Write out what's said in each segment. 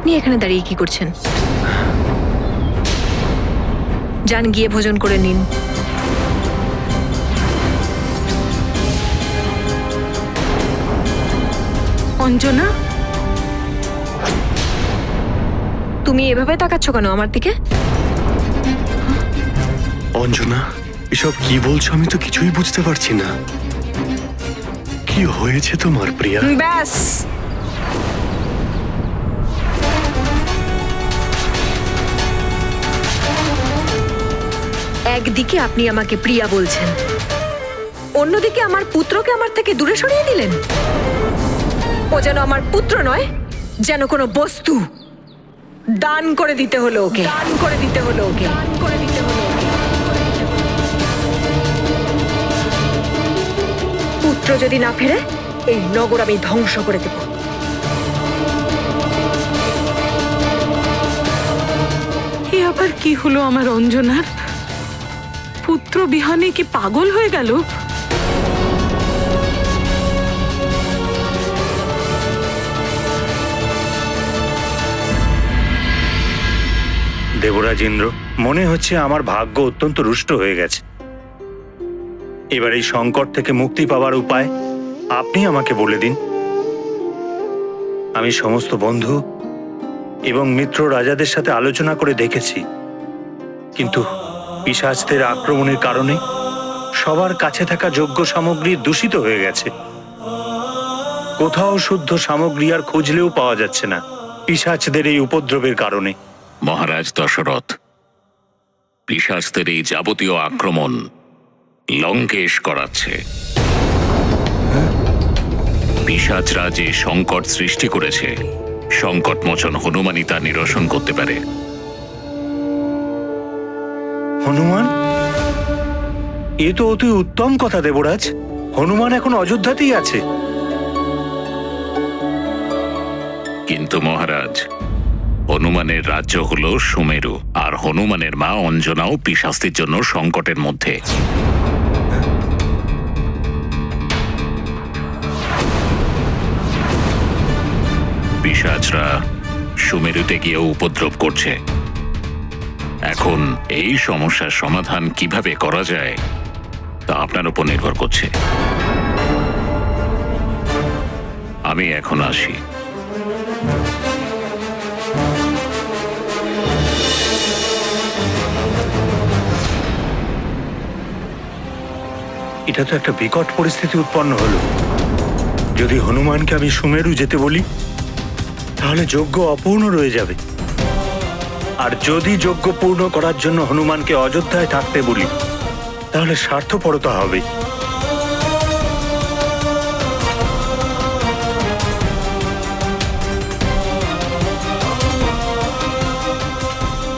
আপনি এখানে দাঁড়িয়ে কি করছেন? যান, গিয়ে ভোজন করে নিন। অঞ্জনা, তুমি এভাবে তাকাচ্ছ কেন আমার দিকে? অঞ্জনা, এসব কি বলছো? আমি তো কিছুই বুঝতে পারছি না। কি হয়েছে তোমার প্রিয়া? ব্যাস, একদিকে আপনি আমাকে প্রিয়া বলছেন, অন্যদিকে আমার পুত্রকে আমার থেকে দূরে সরিয়ে দিলেন। ও যেন আমার পুত্র নয়, যেন কোনো বস্তু। দান করে দিতে হলো ওকে, দান করে দিতে হলো ওকে, দান করে দিতে হলো ওকে। পুত্র যদি না ফেরে, এই নগর আমি ধ্বংস করে দেব। এ আবার কি হলো আমার অঞ্জনার? পুত্র বিহানে কি পাগল হয়ে গেল? দেবরাজ ইন্দ্র, মনে হচ্ছে আমার ভাগ্য অত্যন্ত রুষ্ট হয়ে গেছে। এবার এই সংকট থেকে মুক্তি পাওয়ার উপায় আপনি আমাকে বলে দিন। আমি সমস্ত বন্ধু এবং মিত্র রাজাদের সাথে আলোচনা করে দেখেছি, কিন্তু পিশাচদের আক্রমণের কারণে সবার কাছে থাকা যোগ্য সামগ্রী দূষিত হয়ে গেছে। কোথাও শুদ্ধ সামগ্রী আর খুঁজলেও পাওয়া যাচ্ছে না, পিশাচদের এই উপদ্রবের কারণে। মহারাজ দশরথ, পিশাচদের এই যাবতীয় আক্রমণ লঙ্কেশ করাচ্ছে। পিশাচরা যে সংকট সৃষ্টি করেছে, সংকটমোচন হনুমানই তা নিরসন করতে পারে। হনুমান? এ তো অতি উত্তম কথা দেবরাজ। হনুমান এখন অযোধ্যাতেই আছে। কিন্তু মহারাজ, হনুমানের রাজ্য হল সুমেরু, আর হনুমানের মা অঞ্জনাও পিশাচদের জন্য সংকটের মধ্যে। পিশাচরা সুমেরুতে গিয়ে উপদ্রব করছে। এখন এই সমস্যার সমাধান কিভাবে করা যায় তা আপনার উপর নির্ভর করছে। আমি এখন আসি। এটা তো একটা বিকট পরিস্থিতি উৎপন্ন হলো। যদি হনুমানকে আমি সুমেরু যেতে বলি, তাহলে যজ্ঞ অপূর্ণ রয়ে যাবে। আর যদি যজ্ঞ পূর্ণ করার জন্য হনুমানকে অযোধ্যায় থাকতে বলি, তাহলে স্বার্থপরতা হবে।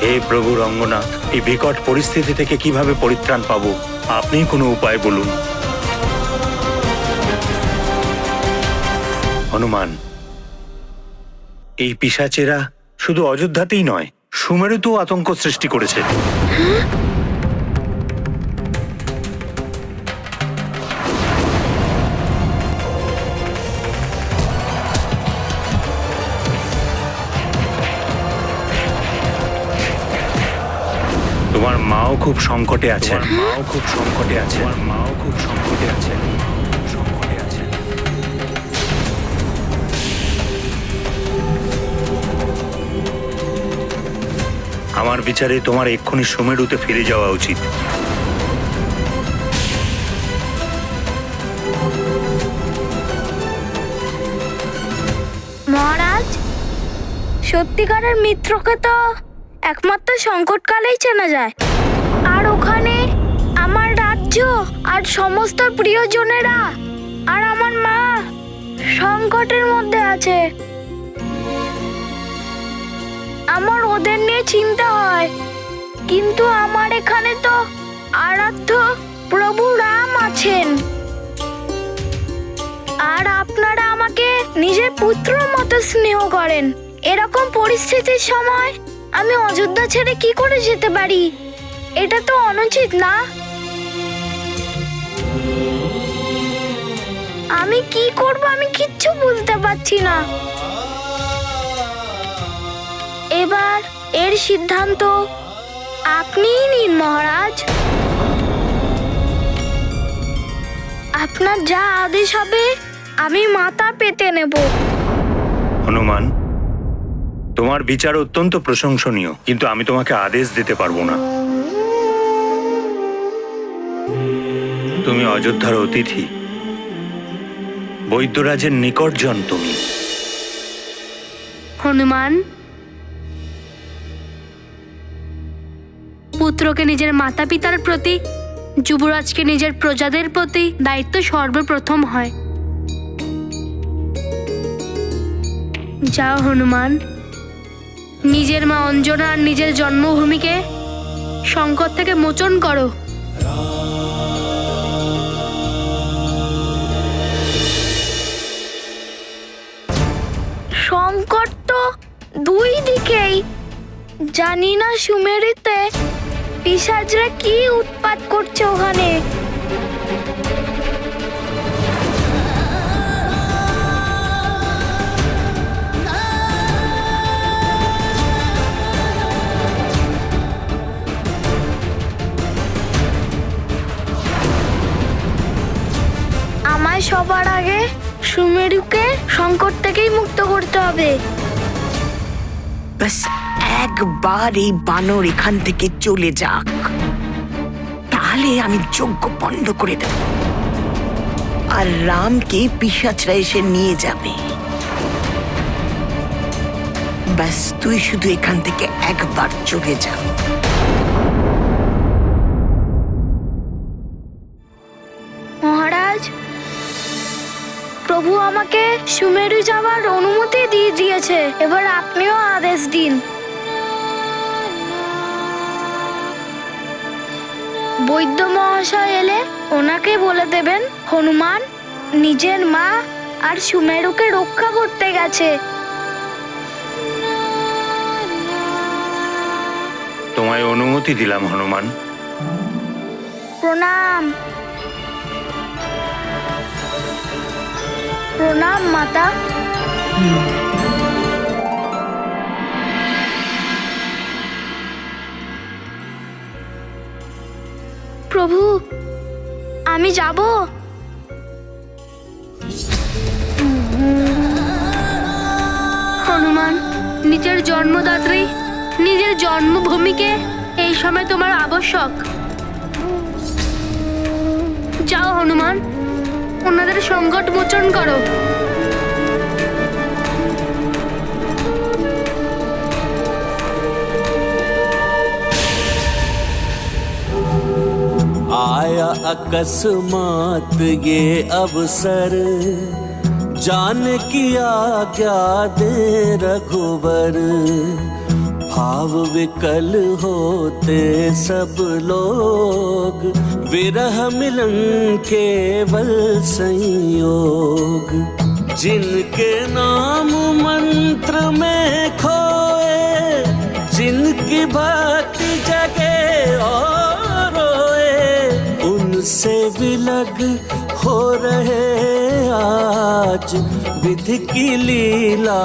হে প্রভু রঙ্গনাথ, এই বিকট পরিস্থিতি থেকে কিভাবে পরিত্রাণ পাবো, আপনি কোনো উপায় বলুন। হনুমান, এই পিশাচেরা শুধু অযোধ্যাতেই নয়, সুমেরুতেও আতঙ্ক সৃষ্টি করেছে। তোমার মাও খুব সংকটে আছেন। মাও খুব সংকটে আছেন। মাও খুব সংকটে আছেন। সংকটে আছেন। আমার বিচারে তোমার এক্ষুনি সুমেরুতে ফিরে যাওয়া উচিত। মহারাজ, সত্যিকারের মিত্রকে তো একমাত্র সংকটকালেই চেনা যায়। আর ওখানে আমার রাজ্য আর সমস্ত প্রিয়জনেরা আর আমার মা সংকটের মধ্যে আছে। আমার ওদের নিয়ে চিন্তা হয়, কিন্তু আমার এখানে তো আরাধ্য প্রভু রাম আছেন। আর আপনারা আমাকে নিজের পুত্র মতো স্নেহ করেন। এরকম পরিস্থিতির সময় আমি অযোধ্যা ছেড়ে কি করে যেতে পারি? এটা তো অনুচিত না? আমি কি করব আমি কিচ্ছু বুঝতে পারছি না। এর সিদ্ধান্ত আপনিই নিন মহারাজ। আপনার যা আদেশ হবে আমি মাথা পেতে নেব। হনুমান, তোমার বিচার অত্যন্ত প্রশংসনীয়, কিন্তু আমি তোমাকে আদেশ দিতে পারবো না। তুমি অযোধ্যার অতিথি, বৈদ্যরাজের নিকটজন তুমি। হনুমান, পুত্রকে নিজের মাতা পিতার প্রতি, যুবরাজকে নিজের প্রজাদের প্রতি দায়িত্ব সর্বপ্রথম হয়। যাও হনুমান, নিজের মা অঞ্জনা আর নিজের জন্মভূমিকে সংকট থেকে মোচন করো। সংকট তো দুই দিকেই। জানি না সুমেরুতে পিশাচরা কি উৎপাত করছে ওখানে। আমায় সবার আগে সুমেরুকে সংকট থেকেই মুক্ত করতে হবে। ব্যাস একবার এই বানর এখান থেকে চলে যাক, তাহলে আমি যজ্ঞ বন্ধ করে দেব আর রামকে পিশাচরা এসে নিয়ে যাবে। ব্যাস তুই শুধু এখান থেকে একবার চলে যা। মহারাজ, প্রভু আমাকে সুমেরু যাওয়ার অনুমতি দিয়ে দিয়েছে, এবার আপনিও আদেশ দিন। বৈদ্য মহাশয় এলে ওনাকে বলে দেবেন হনুমান নিজের মা আর সুমেরুকে রক্ষা করতে গেছে। তোমায় অনুমতি দিলাম হনুমান। প্রণাম। প্রণাম মাতা। প্রভু, আমি যাব। হনুমান, নিজের জন্মদাত্রী, নিজের জন্মভূমিকে এই সময় তোমার আবশ্যক। যাও হনুমান, ওনাদের সংকট মোচন করো। आया अकस्मात ये अवसर, जान किया क्या दे रघुवर। भाव विकल होते सब लोग, विरह मिलन केवल संयोग। जिनके नाम मंत्र में खोए, जिनकी भक्ति जगे और रोए, उनसे विलग हो रहे आज विधि की लीला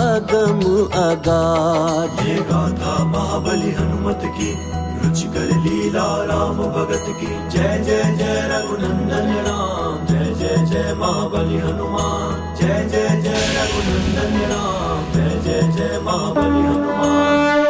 अगम अगाध। ये गाथा महाबली हनुमत की, रुचिकर लीला राम भगत की। जय जय जय रघुनंदन राम, जय जय जय महाबली हनुमान। जय जय जय रघुनंदन राम, जय जय जय महाबली हनुमान।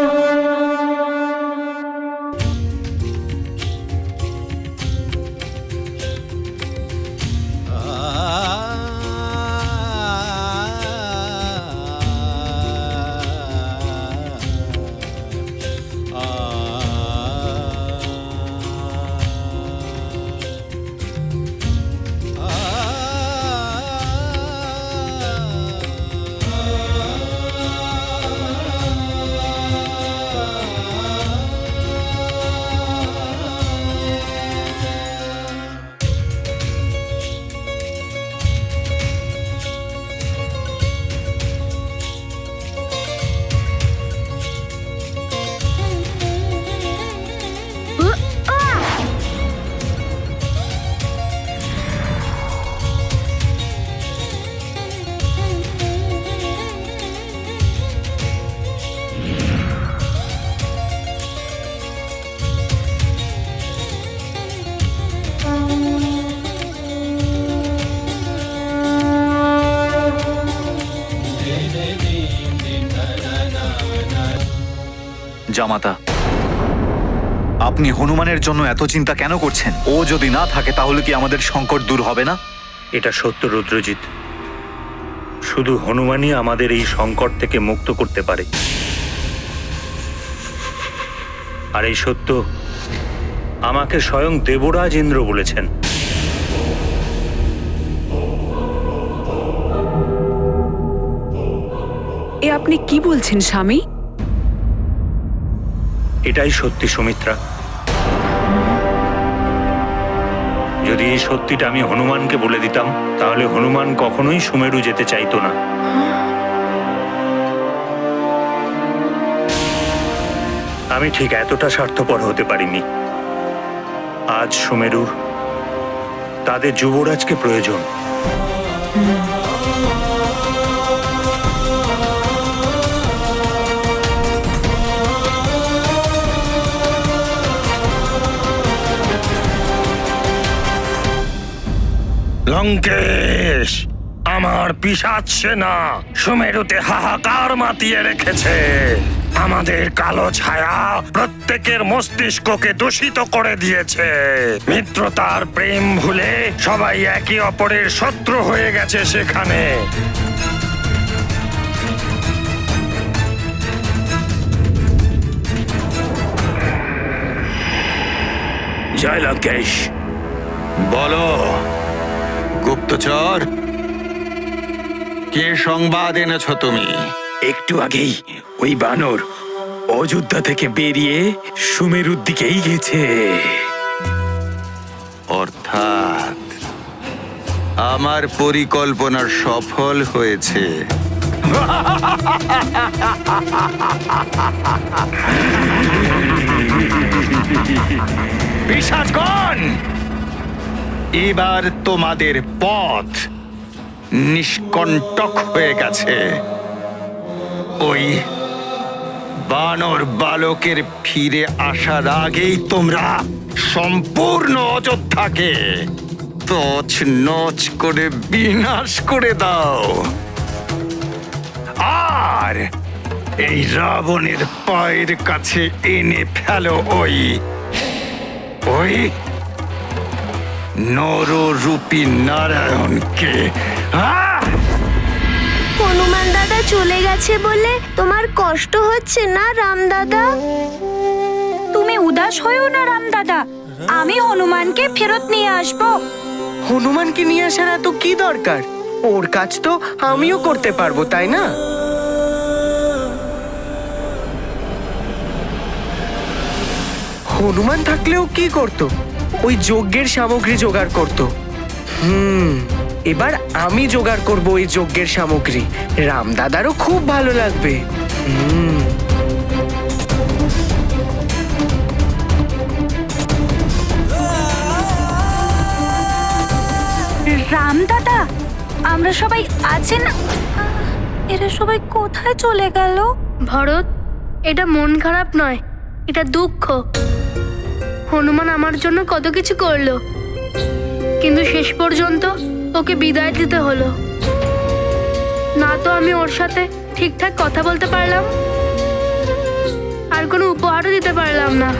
জামাতা। আপনি হনুমানের জন্য এত চিন্তা কেন করছেন? ও যদি না থাকে তাহলে কি আমাদের সংকট দূর হবে না? এটা সত্য রুদ্রজিৎ, শুধু হনুমানই আমাদের এই সংকট থেকে মুক্ত করতে পারে। আর এই সত্য আমাকে স্বয়ং দেবরাজ ইন্দ্র বলেছেন। এ আপনি কি বলছেন স্বামী? এটাই সত্যি সুমিত্রা। যদি এই সত্যিটা আমি হনুমানকে বলে দিতাম তাহলে হনুমান কখনোই সুমেরু যেতে চাইতো না। আমি ঠিক এতটা স্বার্থপর হতে পারিনি। আজ সুমেরুর তাদের যুবরাজকে প্রয়োজন। লঙ্কেশ, আমার পিশাচ সেনা সুমেরুতে হাহাকার মাতিয়ে রেখেছে। আমাদের কালো ছায়া প্রত্যেকের মস্তিষ্ককে দূষিত করে দিয়েছে। মিত্রতার প্রেম ভুলে সবাই একে অপরের শত্রু হয়ে গেছে সেখানে। জয় লঙ্কেশ। বলো গুপ্তচর, কে সংবাদ এনেছ তুমি? একটু আগেই ওই বানর অযোধ্যা থেকে বেরিয়ে সুমেরুর দিকেই গেছে। অর্থাৎ আমার পরিকল্পনা সফল হয়েছে। পিশাচগণ, এবার তোমাদের পথ নিষ্কণ্টক হয়ে গেছে। ওই বানর বালকের ফিরে আসার আগেই তোমরা সম্পূর্ণ অযোধ্যাকে তছ নছ করে বিনাশ করে দাও। আর এই রাবণের পায়ের কাছে এনে ফেলো ওই নররূপী নারায়ণকে। হনুমান দাদা চলে গেছে বলে তোমার কষ্ট হচ্ছে না রাম দাদা? তুমি উদাস হয়েও না রাম দাদা, আমি হনুমানকে ফেরত নিয়ে আসবো। হনুমানকে নিয়ে আসার এত কি দরকার? ওর কাজ তো আমিও করতে পারবো, তাই না? হনুমান থাকলেও কি করত? ওই যজ্ঞের সামগ্রী জোগাড় করত। এবার আমি জোগাড় করব ওই যজ্ঞের সামগ্রী। রাম দাদারও খুব ভালো লাগবে। রাম দাদা, আমরা সবাই আছেন? এরা সবাই কোথায় চলে গেল? ভরত, এটা মন খারাপ নয়, এটা দুঃখ। হনুমান আমার জন্য কত কিছু করলো, কিন্তু শেষ পর্যন্ত ওকে বিদায় দিতে হলো। না তো আমি ওর সাথে ঠিকঠাক কথা বলতে পারলাম, আর কোনো উপহারও দিতে পারলাম না।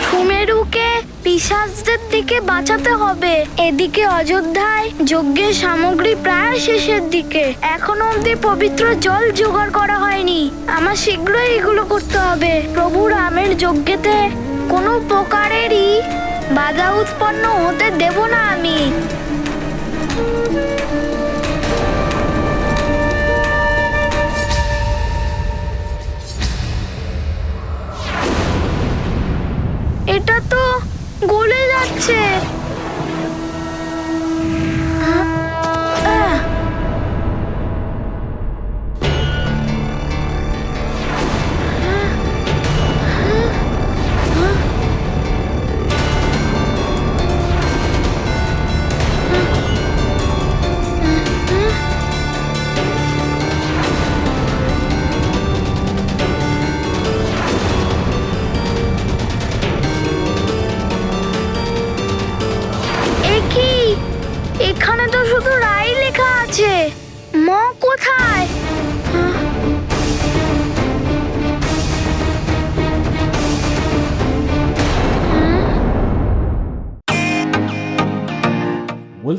সুমেরুকে পিশাচদের দিকে বাঁচাতে হবে। এদিকে অযোধ্যায় যজ্ঞের সামগ্রী প্রায় শেষের দিকে, এখনো অব্দি পবিত্র জল জোগাড় করা হয়নি। আমার শীঘ্রই এগুলো করতে হবে। প্রভু রামের যজ্ঞেতে কোনো প্রকারেরই বাধা উৎপন্ন হতে দেব না আমি। এটা তো গলে যাচ্ছে।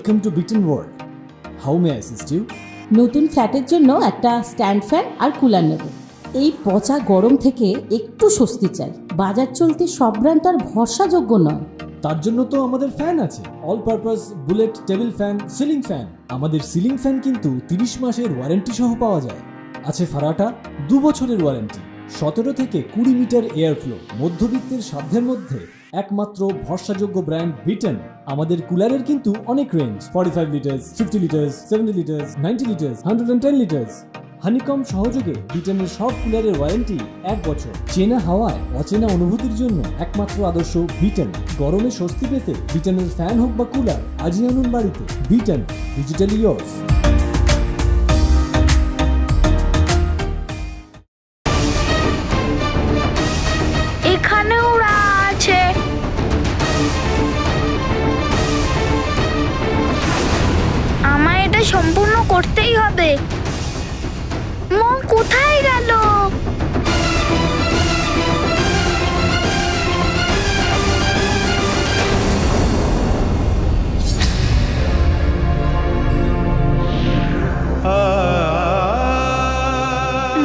ওয়েলকাম টু বিটেন world. How may I assist you? নতুন ফ্ল্যাটের জন্য একটা স্ট্যান্ড ফ্যান আর কুলার নেব। এই পচা গরম থেকে একটু স্বস্তি চাই। বাজার চলতে সব ব্র্যান্ড আর ভরসাযোগ্য নয়। তার জন্য তো আমাদের ফ্যান আছে, all purpose bullet table fan, ceiling fan. আমাদের সিলিং ফ্যান কিন্তু 30 মাসের ওয়ারেন্টি সহ পাওয়া যায়। আছে ফারাটা 2 বছরের ওয়ারেন্টি, 17 থেকে 20 মিটার এয়ার ফ্লো, মধ্যবিত্তের সাধ্যের মধ্যে একমাত্র ভরসাযোগ্য ব্র্যান্ড বিটেন। আমাদের কুলারের কিন্তু অনেক range, 45 litres, 50 litres, 70 litres, 90 litres, 110 litres. Honeycomb সহযোগে বিটেনের সব কুলারের ওয়ারেন্টি 1 বছর। চেনা হাওয়ায় অচেনা অনুভূতির জন্য একমাত্র আদর্শ বিটেন। গরমে স্বস্তি পেতে বিটেনের ফ্যান হোক বা কুলার, আজই আনুন বাড়িতে। Beaten, digitally years. এখানেও ওরা আছে। আমায় এটা সম্পূর্ণ করতেই হবে। মন কোথায় গেল?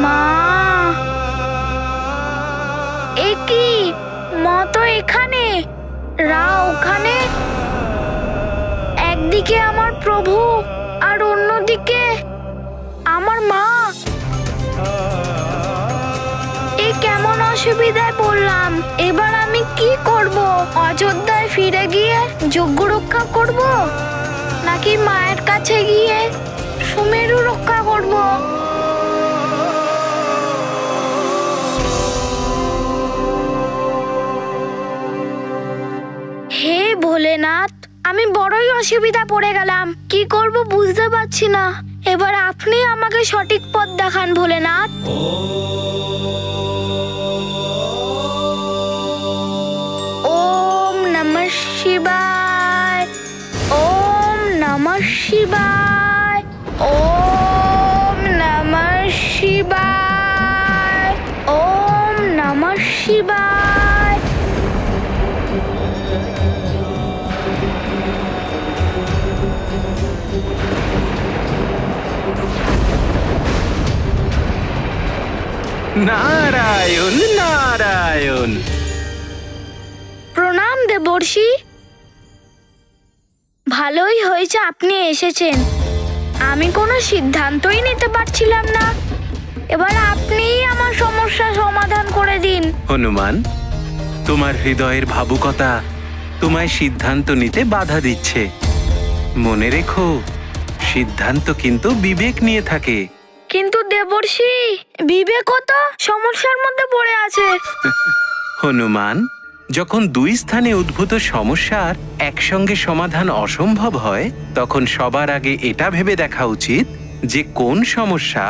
মা, এ কি? মা তো এখানে, রা ওখানে। একদিকে আমার প্রভু আর অন্যদিকে আমার মা। এ কেমন অসুবিধায় পড়লাম। এবার আমি কি করব? অযোধ্যায় ফিরে গিয়ে যজ্ঞ রক্ষা করব, নাকি মায়ের কাছে গিয়ে সুমেরু রক্ষা করব? হে ভোলেনাথ, আমি বড়ই অসুবিধা পড়ে গেলাম। কি করব বুঝতে পারছি না। এবার আপনি আমাকে সঠিক পথ দেখান ভোলেনাথ। ওম নমঃ শিবায়, ওম নমঃ শিবায়, ওম নমঃ শিবায়, ওম নমঃ শিবায়। নারায়ণ নারায়ণ। প্রণাম দেবর্ষি। ভালোই হয়েছে আপনি এসেছেন। আমি কোনো সিদ্ধান্তই নিতে পারছিলাম না। এবার আপনিই আমার সমস্যা সমাধান করে দিন। হনুমান, তোমার হৃদয়ের ভাবুকতা তোমায় সিদ্ধান্ত নিতে বাধা দিচ্ছে। মনে রেখো, সিদ্ধান্ত কিন্তু বিবেক নিয়ে থাকে। কিন্তু দেবর্ষি, বিবেকও তো সমস্যার মধ্যে পড়ে আছে। হনুমান, যখন 2 স্থানে উদ্ভূত সমস্যার একসঙ্গে সমাধান অসম্ভব হয়, তখন সবার আগে এটা ভেবে দেখা উচিত যে কোন সমস্যা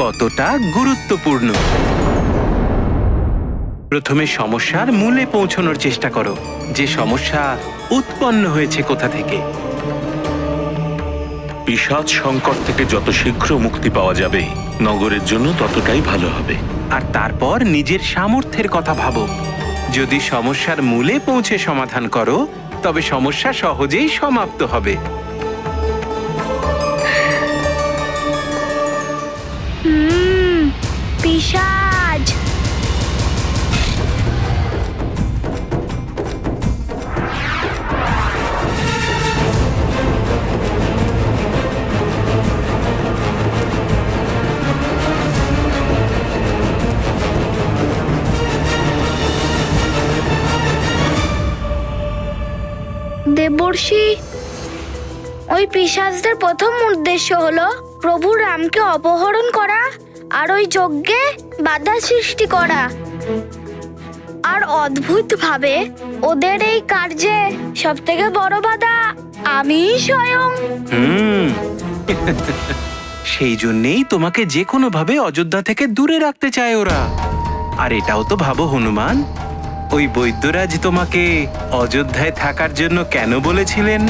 কতটা গুরুত্বপূর্ণ। প্রথমে সমস্যার মূলে পৌঁছানোর চেষ্টা করো, যে সমস্যা উৎপন্ন হয়েছে কোথা থেকে। পিশাচ সংকট থেকে যত শীঘ্র মুক্তি পাওয়া যাবে নগরের জন্য ততটাই ভালো হবে। আর তারপর নিজের সামর্থ্যের কথা ভাবো। যদি সমস্যার মূলে পৌঁছে সমাধান করো, তবে সমস্যা সহজেই সমাপ্ত হবে। পিশাচ। দেবর্ষি, ওই পিশাচদের প্রথম উদ্দেশ্য হলো প্রভু রামকে অপহরণ করা আর ওই যজ্ঞে বাধা সৃষ্টি করা। আর অদ্ভুতভাবে ওদের এই কার্যে সবথেকে বড় বাধা আমিই স্বয়ং। সেই জন্যেই তোমাকে যে কোনো ভাবে অযোধ্যা থেকে দূরে রাখতে চায় ওরা। আর এটাও তো ভাবো হনুমান, ওই বৈদ্যরাজ তোমাকে অযোধ্যায় থাকার জন্য কেন বলেছিলেন?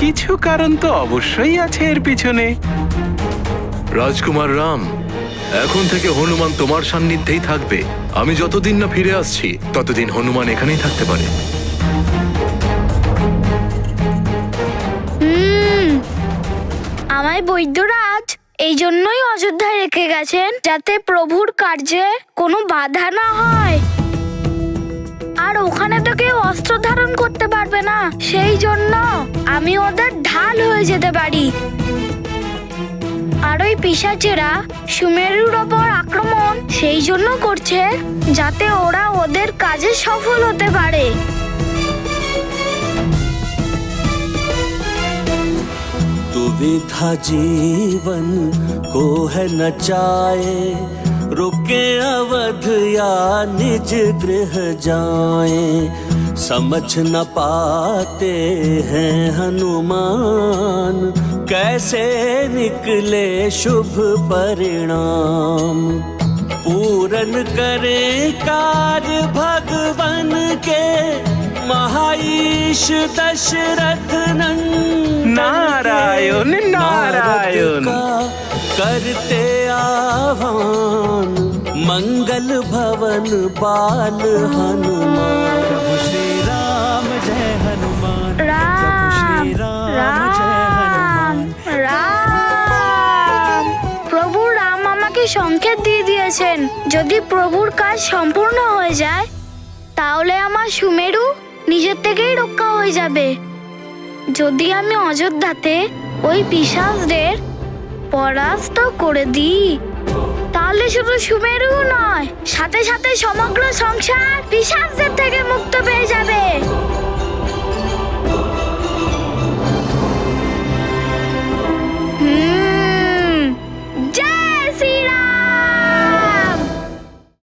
কিছু কারণ তো অবশ্যই আছে এর পিছনে। রাজকুমার রাম, এখন থেকে হনুমান তোমার সান্নিধ্যেই থাকবে। আমি যতদিন না ফিরে আসছি ততদিন হনুমান এখানেই থাকতে পারে। বৈদ্যরাজ এই জন্যই অযোধ্যায় রেখে গেছেন, যাতে প্রভুর কার্যে কোনো বাধা না হয়। আর ওখানে তো কেউ অস্ত্র ধারণ করতে পারবে না, সেই জন্য আমি ওদের ঢাল হয়ে যেতে পারি। আর ওই পিশাচেরা সুমেরুর ওপর আক্রমণ সেই জন্য করছে, যাতে ওরা ওদের কাজে সফল হতে পারে। दुविधा जीवन को है नचाए, रुके अवध या निज गृह जाए, समझ न पाते हैं हनुमान, कैसे निकले शुभ परिणाम। पूरन करे कार्य भगवन के, महाईश दशरथ नारायण नारायण। करते आह्वान, मंगल भवन बाल हनुमान। प्रभु श्री राम जय हनुमान, प्रभु श्री राम जय हनुमान। রাম, প্রভু রাম আমাকে সংকেত দিয়ে দিয়েছেন, যদি প্রভুর কাজ সম্পূর্ণ হয়ে যায় তাহলে আমার সুমেরু নিজের থেকেই রক্ষা হয়ে যাবে। যদি আমি অযোধ্যাতে ওই পিশাচদের পরাস্ত করে দিই, তাহলে শুধু সুমেরু নয়, সাথে সাথে সমগ্র সংসার পিশাচদের থেকে মুক্ত পেয়ে যাবে।